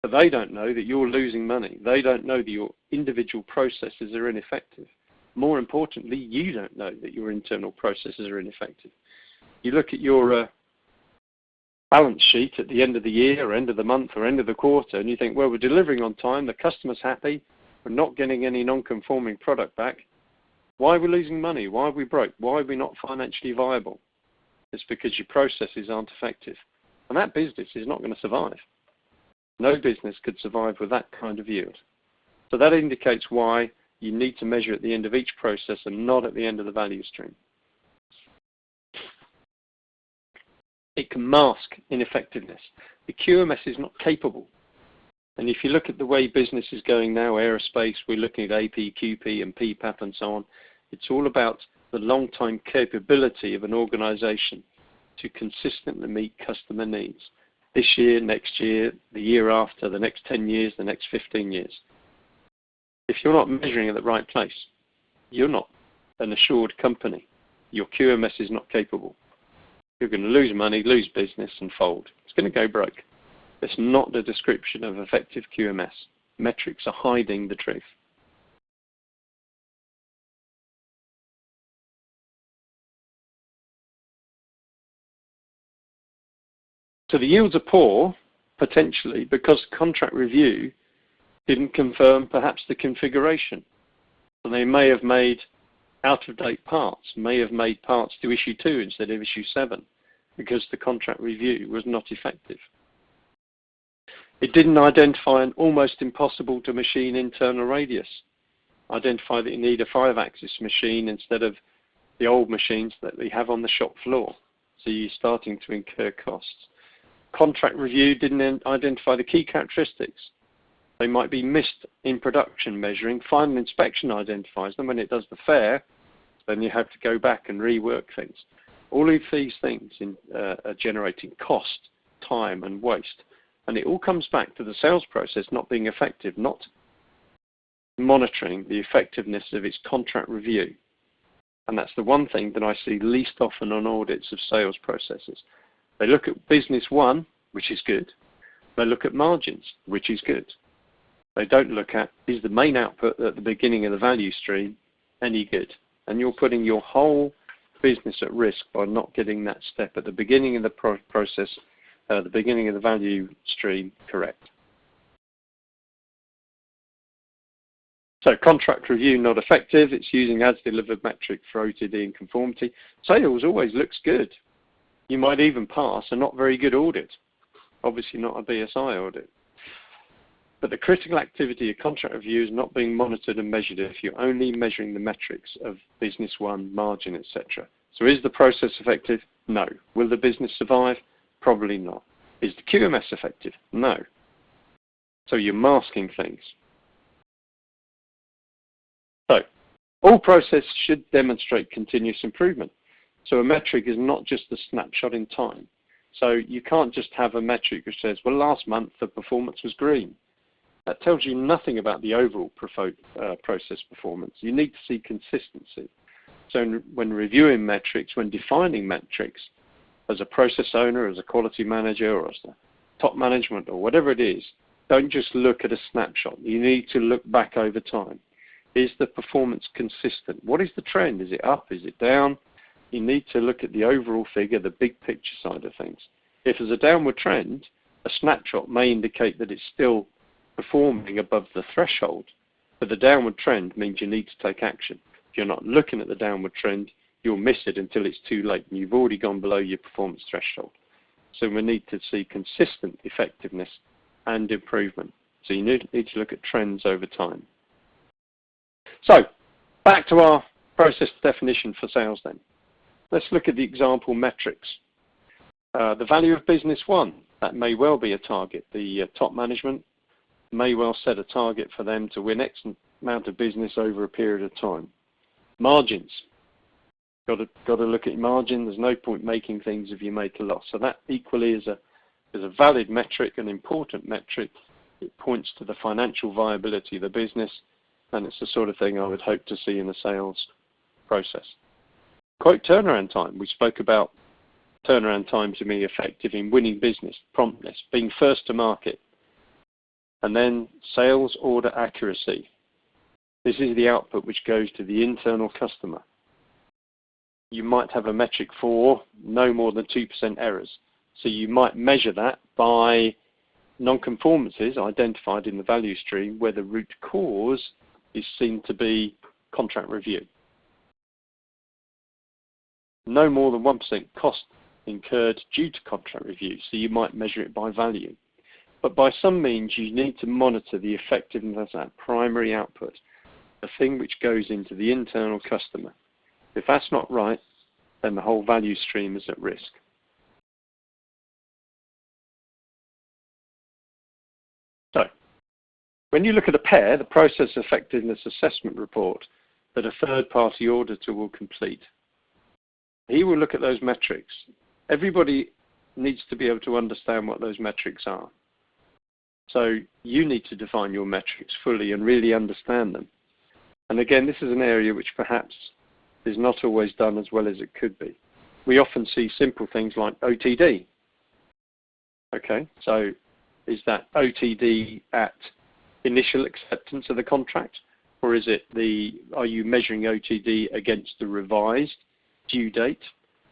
But they don't know that you're losing money. They don't know that your individual processes are ineffective. More importantly, you don't know that your internal processes are ineffective. You look at your balance sheet at the end of the year or end of the month or end of the quarter and you think, well, we're delivering on time, the customer's happy, we're not getting any non-conforming product back, why are we losing money? Why are we broke? Why are we not financially viable? It's because your processes aren't effective. And that business is not going to survive. No business could survive with that kind of yield. So that indicates why you need to measure at the end of each process and not at the end of the value stream. It can mask ineffectiveness. The QMS is not capable. And if you look at the way business is going now, aerospace, we're looking at AP, QP, and PPAP and so on. It's all about the long-time capability of an organization to consistently meet customer needs. This year, next year, the year after, the next 10 years, the next 15 years. If you're not measuring at the right place, you're not an assured company. Your QMS is not capable. You're going to lose money, lose business, and fold. It's going to go broke. It's not the description of effective QMS. Metrics are hiding the truth. So the yields are poor, potentially, because contract review didn't confirm perhaps the configuration. So they may have made out-of-date parts, may have made parts to issue 2 instead of issue 7, because the contract review was not effective. It didn't identify an almost impossible to machine internal radius. Identify that you need a 5-axis machine instead of the old machines that we have on the shop floor. So you're starting to incur costs. Contract review didn't identify the key characteristics. They might be missed in production measuring. Final inspection identifies them. When it does the fair, then you have to go back and rework things. All of these things are generating cost, time, and waste. And it all comes back to the sales process not being effective, not monitoring the effectiveness of its contract review. And that's the one thing that I see least often on audits of sales processes. They look at business one, which is good. They look at margins, which is good. They don't look at, is the main output at the beginning of the value stream any good? And you're putting your whole business at risk by not getting that step at the beginning of the process, the beginning of the value stream correct. So contract review not effective. It's using as delivered metric for OTD and conformity. Sales always looks good. You might even pass a not very good audit. Obviously not a BSI audit. But the critical activity of contract review is not being monitored and measured if you're only measuring the metrics of business one, margin, etc. So is the process effective? No. Will the business survive? Probably not. Is the QMS effective? No. So you're masking things. So all process should demonstrate continuous improvement. So a metric is not just a snapshot in time. So you can't just have a metric which says, well, last month the performance was green. That tells you nothing about the overall process performance. You need to see consistency. So when reviewing metrics, when defining metrics, as a process owner, as a quality manager, or as the top management, or whatever it is, don't just look at a snapshot. You need to look back over time. Is the performance consistent? What is the trend? Is it up? Is it down? You need to look at the overall figure, the big picture side of things. If there's a downward trend, a snapshot may indicate that it's still performing above the threshold, but the downward trend means you need to take action. If you're not looking at the downward trend, you'll miss it until it's too late and you've already gone below your performance threshold. So we need to see consistent effectiveness and improvement. So you need to look at trends over time. So back to our process definition for sales then. Let's look at the example metrics. The value of business one, that may well be a target. The top management may well set a target for them to win X amount of business over a period of time. Margins. Got to look at margin. There's no point making things if you make a loss. So that equally is a valid metric, an important metric. It points to the financial viability of the business, and it's the sort of thing I would hope to see in the sales process. Quote turnaround time. We spoke about turnaround times being effective in winning business, promptness, being first to market. And then sales order accuracy. This is the output which goes to the internal customer. You might have a metric for no more than 2% errors. So you might measure that by non-conformances identified in the value stream where the root cause is seen to be contract review. No more than 1% cost incurred due to contract review, so you might measure it by value. But by some means, you need to monitor the effectiveness of that primary output, the thing which goes into the internal customer. If that's not right, then the whole value stream is at risk. So, when you look at a PEAR, the Process Effectiveness Assessment Report, that a third-party auditor will complete, he will look at those metrics. Everybody needs to be able to understand what those metrics are. So you need to define your metrics fully and really understand them. And again, this is an area which perhaps is not always done as well as it could be. We often see simple things like OTD. Okay, so is that OTD at initial acceptance of the contract, or is it are you measuring OTD against the revised due date?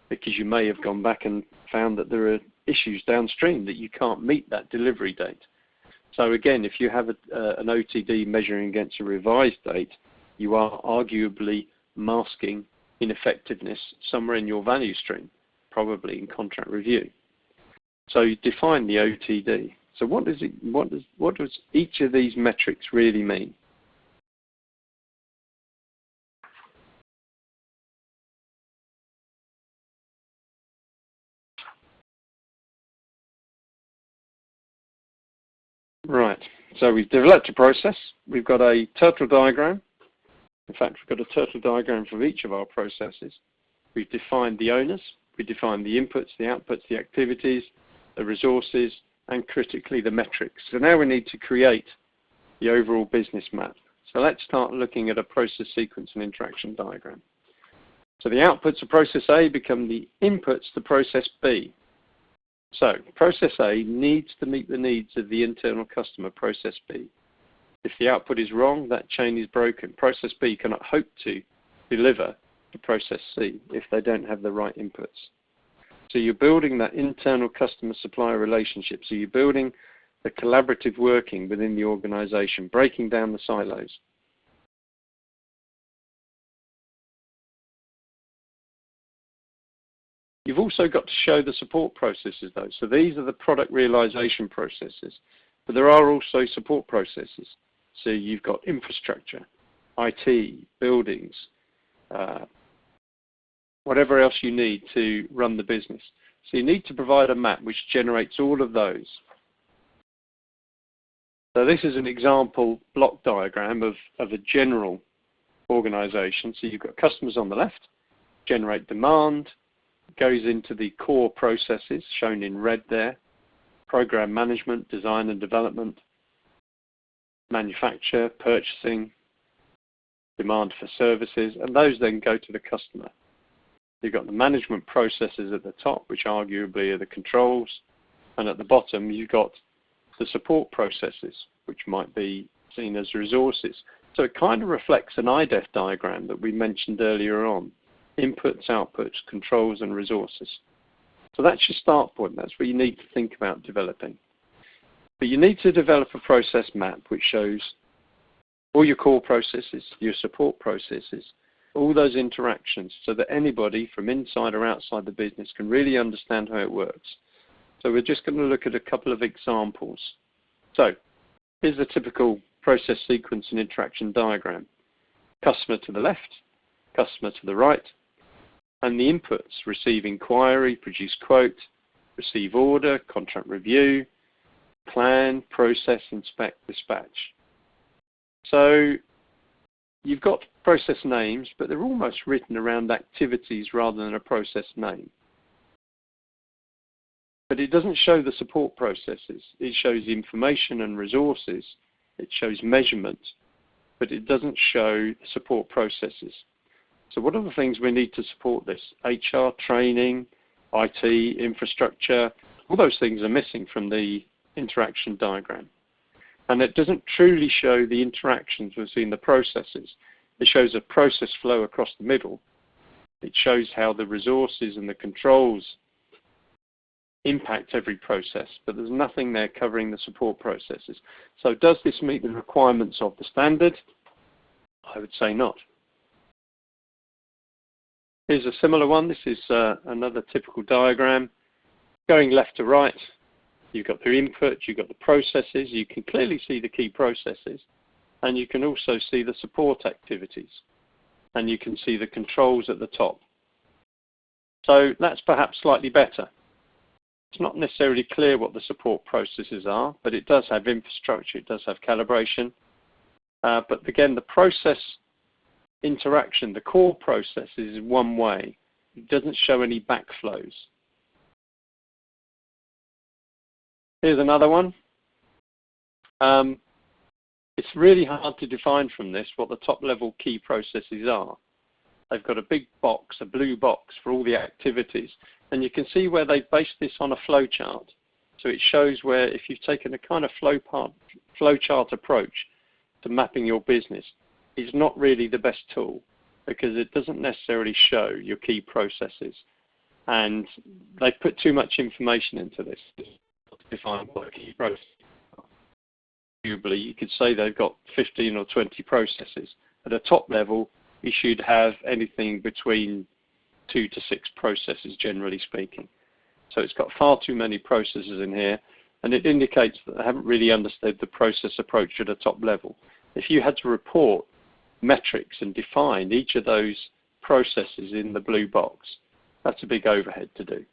Because you may have gone back and found that there are issues downstream that you can't meet that delivery date. So again, if you have an OTD measuring against a revised date, you are arguably masking ineffectiveness somewhere in your value stream, probably in contract review. So you define the OTD. So what does each of these metrics really mean? Right, so we've developed a process. We've got a turtle diagram. In fact, we've got a turtle diagram for each of our processes. We've defined the owners. We defined the inputs, the outputs, the activities, the resources, and critically the metrics. So now we need to create the overall business map. So let's start looking at a process sequence and interaction diagram. So the outputs of process A become the inputs to process B. So process A needs to meet the needs of the internal customer, process B. If the output is wrong, that chain is broken. Process B cannot hope to deliver to process C if they don't have the right inputs. So you're building that internal customer-supplier relationship. So you're building the collaborative working within the organization, breaking down the silos. You've also got to show the support processes though. So these are the product realization processes, but there are also support processes. So you've got infrastructure, IT, buildings, whatever else you need to run the business. So you need to provide a map which generates all of those. So this is an example block diagram of a general organization. So you've got customers on the left, generate demand, goes into the core processes shown in red there, program management, design and development, manufacture, purchasing, demand for services, and those then go to the customer. You've got the management processes at the top, which arguably are the controls, and at the bottom you've got the support processes, which might be seen as resources. So it kind of reflects an IDEF diagram that we mentioned earlier on. Inputs, outputs, controls, and resources. So that's your start point. That's what you need to think about developing. But you need to develop a process map which shows all your core processes, your support processes, all those interactions, so that anybody from inside or outside the business can really understand how it works. So we're just going to look at a couple of examples. So here's a typical process sequence and interaction diagram. Customer to the left, customer to the right, and the inputs: receive inquiry, produce quote, receive order, contract review, plan, process, inspect, dispatch. So you've got process names, but they're almost written around activities rather than a process name. But it doesn't show the support processes. It shows information and resources. It shows measurement, but it doesn't show support processes. So what are the things we need to support this? HR, training, IT, infrastructure, all those things are missing from the interaction diagram. And it doesn't truly show the interactions between the processes. It shows a process flow across the middle. It shows how the resources and the controls impact every process, but there's nothing there covering the support processes. So does this meet the requirements of the standard? I would say not. Here's a similar one. This is another typical diagram. Going left to right, you've got the input, you've got the processes. You can clearly see the key processes, and you can also see the support activities, and you can see the controls at the top. So that's perhaps slightly better. It's not necessarily clear what the support processes are, but it does have infrastructure, it does have calibration. But again, the process interaction, the core process is one way. It doesn't show any backflows. Here's another one. It's really hard to define from this what the top level key processes are. They've got a big box, a blue box for all the activities. And you can see where they've based this on a flow chart. So it shows where if you've taken a kind of flow chart approach to mapping your business, it's not really the best tool because it doesn't necessarily show your key processes. And they put too much information into this to define what a key process is. Arguably, you could say they've got 15 or 20 processes. At a top level, you should have anything between 2 to 6 processes, generally speaking. So it's got far too many processes in here, and it indicates that they haven't really understood the process approach at a top level. If you had to report metrics and define each of those processes in the blue box, that's a big overhead to do.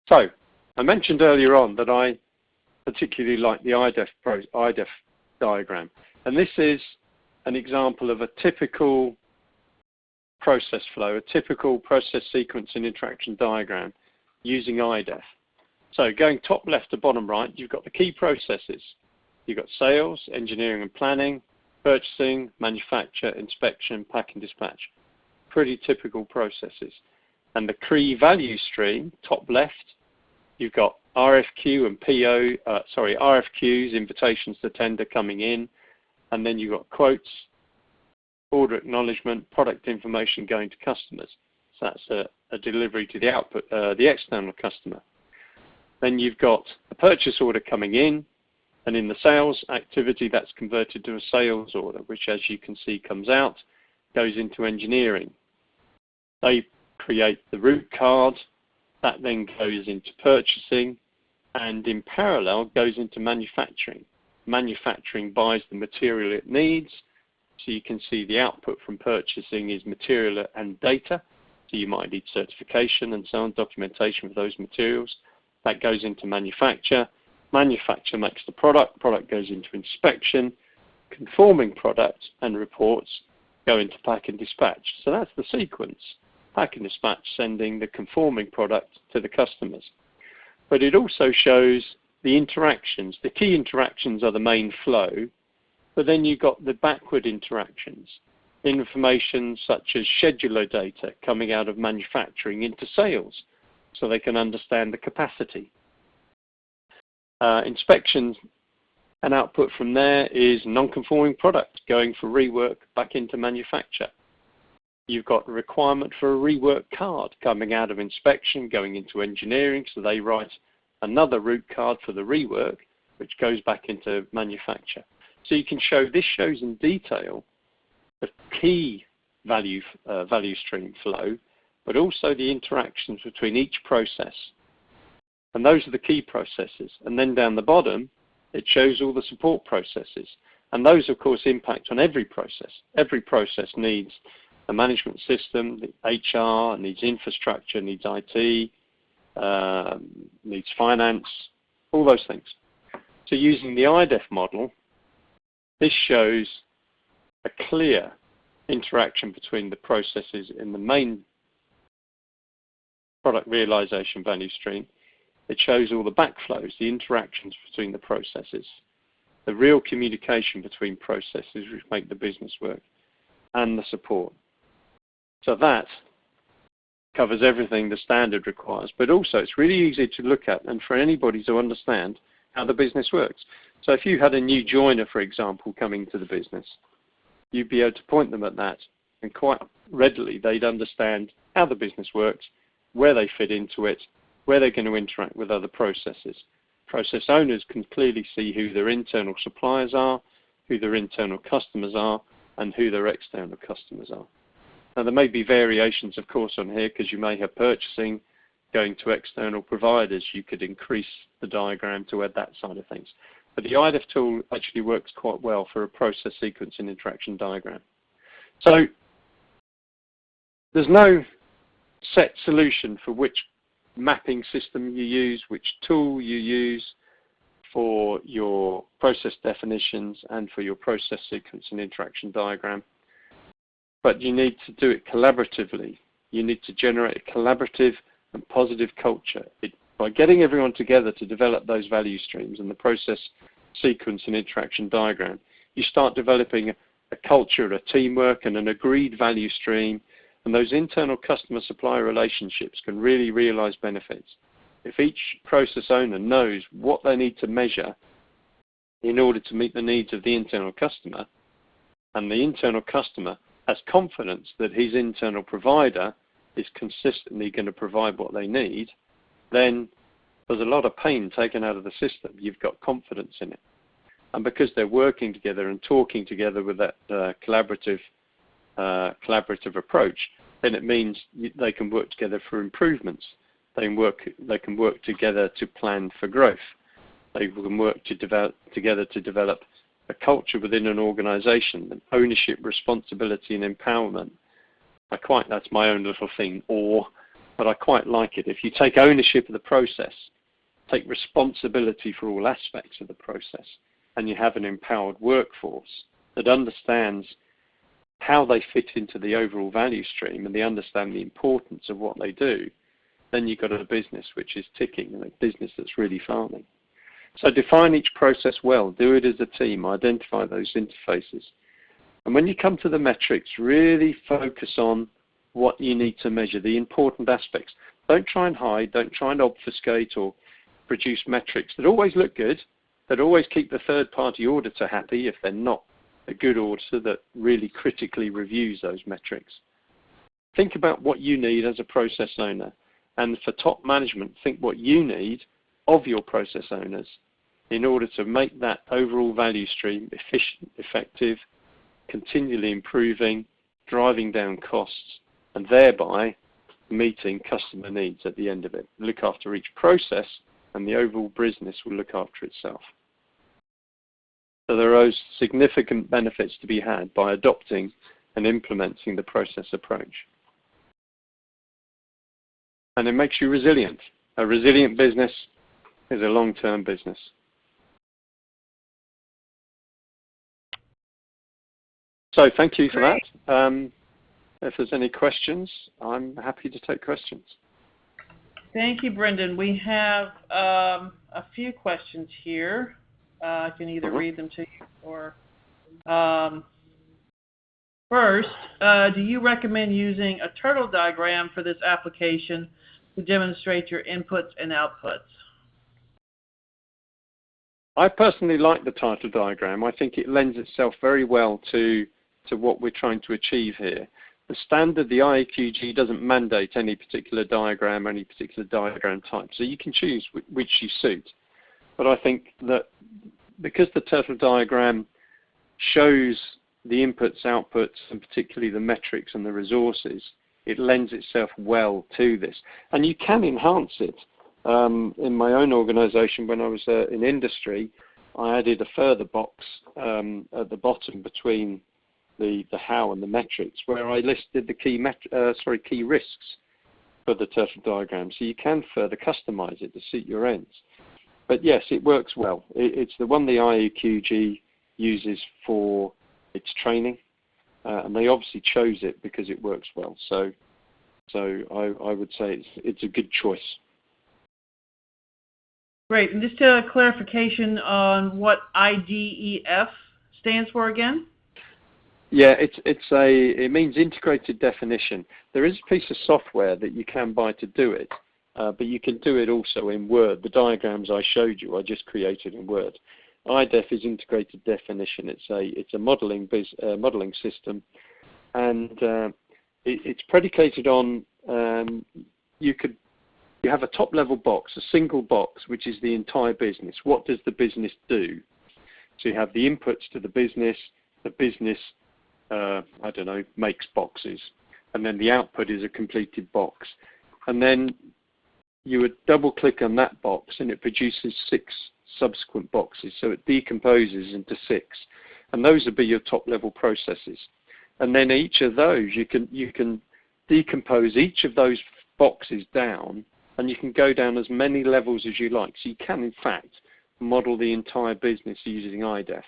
So I mentioned earlier on that I particularly like the IDEF diagram, and this is an example of a typical process flow, a typical process sequence and interaction diagram using IDEF. So going top left to bottom right, you've got the key processes. You've got sales, engineering and planning, purchasing, manufacture, inspection, pack and dispatch. Pretty typical processes. And the key value stream, top left, you've got RFQ and RFQs, invitations to tender coming in, and then you've got quotes, order acknowledgement, product information going to customers. So that's a delivery to the output, the external customer. Then you've got a purchase order coming in, and in the sales activity that's converted to a sales order, which as you can see comes out, goes into engineering. They create the route card, that then goes into purchasing, and in parallel goes into manufacturing. Manufacturing buys the material it needs, so you can see the output from purchasing is material and data, so you might need certification and so on, documentation for those materials. That goes into manufacture. Manufacture makes the product, product goes into inspection, conforming product and reports go into pack and dispatch. So that's the sequence. Pack and dispatch sending the conforming product to the customers. But it also shows the interactions. The key interactions are the main flow, but then you've got the backward interactions. Information such as scheduler data coming out of manufacturing into sales, so they can understand the capacity. Inspections and output from there is non-conforming product going for rework back into manufacture. You've got a requirement for a rework card coming out of inspection, going into engineering, so they write another route card for the rework, which goes back into manufacture. So you can show, this shows in detail the key value stream flow, but also the interactions between each process. And those are the key processes. And then down the bottom, it shows all the support processes. And those, of course, impact on every process. Every process needs a management system, the HR, needs infrastructure, needs IT, needs finance, all those things. So using the IDEF model, this shows a clear interaction between the processes in the main product realization value stream. It shows all the backflows, the interactions between the processes, the real communication between processes which make the business work, and the support. So that covers everything the standard requires, but also it's really easy to look at and for anybody to understand how the business works. So if you had a new joiner, for example, coming to the business, you'd be able to point them at that, and quite readily they'd understand how the business works where they fit into it, where they're going to interact with other processes. Process owners can clearly see who their internal suppliers are, who their internal customers are, and who their external customers are. Now, there may be variations, of course, on here because you may have purchasing going to external providers. You could increase the diagram to add that side of things. But the IDEF tool actually works quite well for a process sequence and interaction diagram. So there's no set solution for which mapping system you use, which tool you use for your process definitions and for your process sequence and interaction diagram. But you need to do it collaboratively. You need to generate a collaborative and positive culture. By getting everyone together to develop those value streams and the process sequence and interaction diagram, you start developing a culture, a teamwork, and an agreed value stream, and those internal customer-supplier relationships can really realize benefits. If each process owner knows what they need to measure in order to meet the needs of the internal customer, and the internal customer has confidence that his internal provider is consistently going to provide what they need, then there's a lot of pain taken out of the system. You've got confidence in it. And because they're working together and talking together with that collaborative approach, then it means they can work together for improvements. They can work together to plan for growth. They can work together to develop a culture within an organization, and ownership, responsibility, and empowerment. That's my own little thing, but I quite like it. If you take ownership of the process, take responsibility for all aspects of the process, and you have an empowered workforce that understands how they fit into the overall value stream and they understand the importance of what they do, then you've got a business which is ticking and a business that's really farming. So define each process well, do it as a team, identify those interfaces. And when you come to the metrics, really focus on what you need to measure, the important aspects. Don't try and hide, don't try and obfuscate or produce metrics that always look good, that always keep the third-party auditor happy if they're not a good auditor that really critically reviews those metrics. Think about what you need as a process owner. And for top management, think what you need of your process owners in order to make that overall value stream efficient, effective, continually improving, driving down costs, and thereby meeting customer needs at the end of it. Look after each process, and the overall business will look after itself. So there are significant benefits to be had by adopting and implementing the process approach. And it makes you resilient. A resilient business is a long-term business. So thank you for that. If there's any questions, I'm happy to take questions. Thank you, Brendan. We have a few questions here. I can either read them to you or... First, do you recommend using a turtle diagram for this application to demonstrate your inputs and outputs? I personally like the title diagram. I think it lends itself very well to what we're trying to achieve here. The standard, the IAQG, doesn't mandate any particular diagram, any particular diagram type, so you can choose which you suit. But I think that because the turtle diagram shows the inputs, outputs, and particularly the metrics and the resources, it lends itself well to this. And you can enhance it. In my own organization, when I was in industry, I added a further box at the bottom between the how and the metrics, where I listed the key risks for the turtle diagram. So you can further customize it to suit your ends. But yes, it works well. It's the one the IAQG uses for its training, and they obviously chose it because it works well. So I would say it's a good choice. Great. And just a clarification on what IDEF stands for again? Yeah, it means integrated definition. There is a piece of software that you can buy to do it, but you can do it also in Word. The diagrams I showed you, I just created in Word. IDEF is integrated definition. It's a modeling system, and it's predicated on you have a top-level box, a single box, which is the entire business. What does the business do? So you have the inputs to the business, I don't know, makes boxes, and then the output is a completed box. And then you would double-click on that box, and it produces 6 subsequent boxes. So it decomposes into 6, and those would be your top-level processes. And then each of those, you can decompose each of those boxes down, and you can go down as many levels as you like. So you can, in fact, model the entire business using IDEF.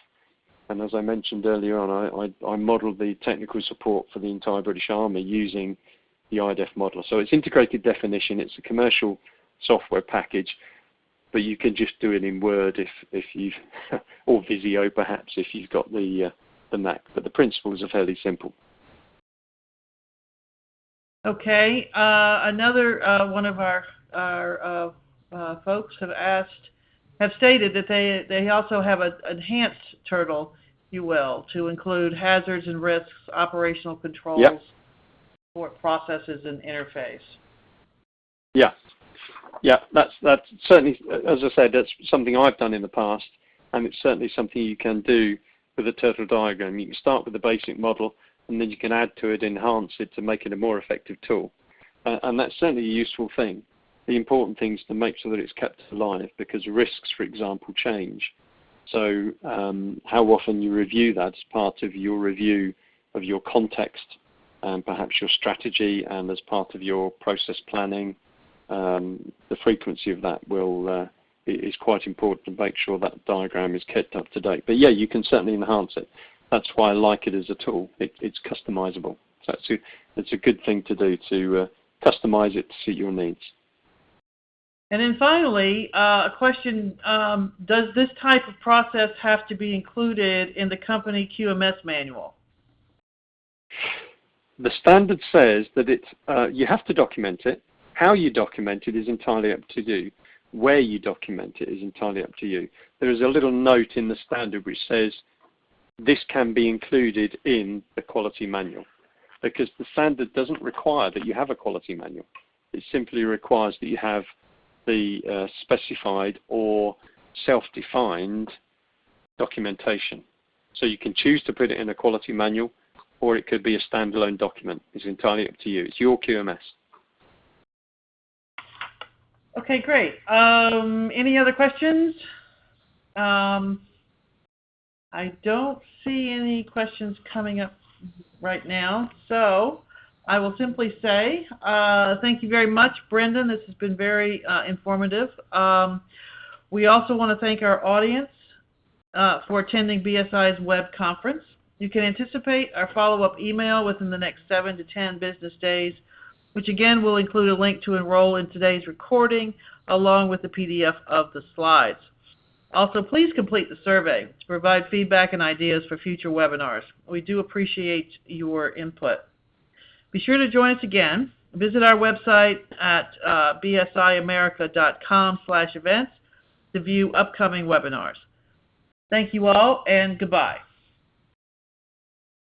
And as I mentioned earlier on, I modeled the technical support for the entire British Army using the IDEF modeler. So it's integrated definition. It's a commercial software package, but you can just do it in Word if you've, or Visio perhaps if you've got the Mac. But the principles are fairly simple. Okay. Another one of our folks have stated that they also have an enhanced turtle, if you will, to include hazards and risks, operational controls, yep. support processes, and interface. Yeah, yeah, that's certainly, as I said, that's something I've done in the past, and it's certainly something you can do with a turtle diagram. You can start with the basic model, and then you can add to it, enhance it to make it a more effective tool, and that's certainly a useful thing. The important thing is to make sure that it's kept alive, because risks, for example, change. So how often you review that as part of your review of your context and perhaps your strategy, and as part of your process planning, the frequency of that is quite important to make sure that diagram is kept up to date. But yeah, you can certainly enhance it. That's why I like it as a tool. It's customizable. So it's a good thing to do, to customize it to suit your needs. And then finally, a question, does this type of process have to be included in the company QMS manual? The standard says that you have to document it. How you document it is entirely up to you. Where you document it is entirely up to you. There is a little note in the standard which says this can be included in the quality manual, because the standard doesn't require that you have a quality manual. It simply requires that you have the specified or self-defined documentation. So you can choose to put it in a quality manual, or it could be a standalone document. It's entirely up to you. It's your QMS. Okay, great. Any other questions? I don't see any questions coming up right now, so I will simply say thank you very much, Brendan. This has been very informative. We also want to thank our audience for attending BSI's web conference. You can anticipate our follow-up email within the next 7 to 10 business days, which again will include a link to enroll in today's recording along with the PDF of the slides. Also, please complete the survey to provide feedback and ideas for future webinars. We do appreciate your input. Be sure to join us again. Visit our website at bsiamerica.com/events to view upcoming webinars. Thank you all, and goodbye.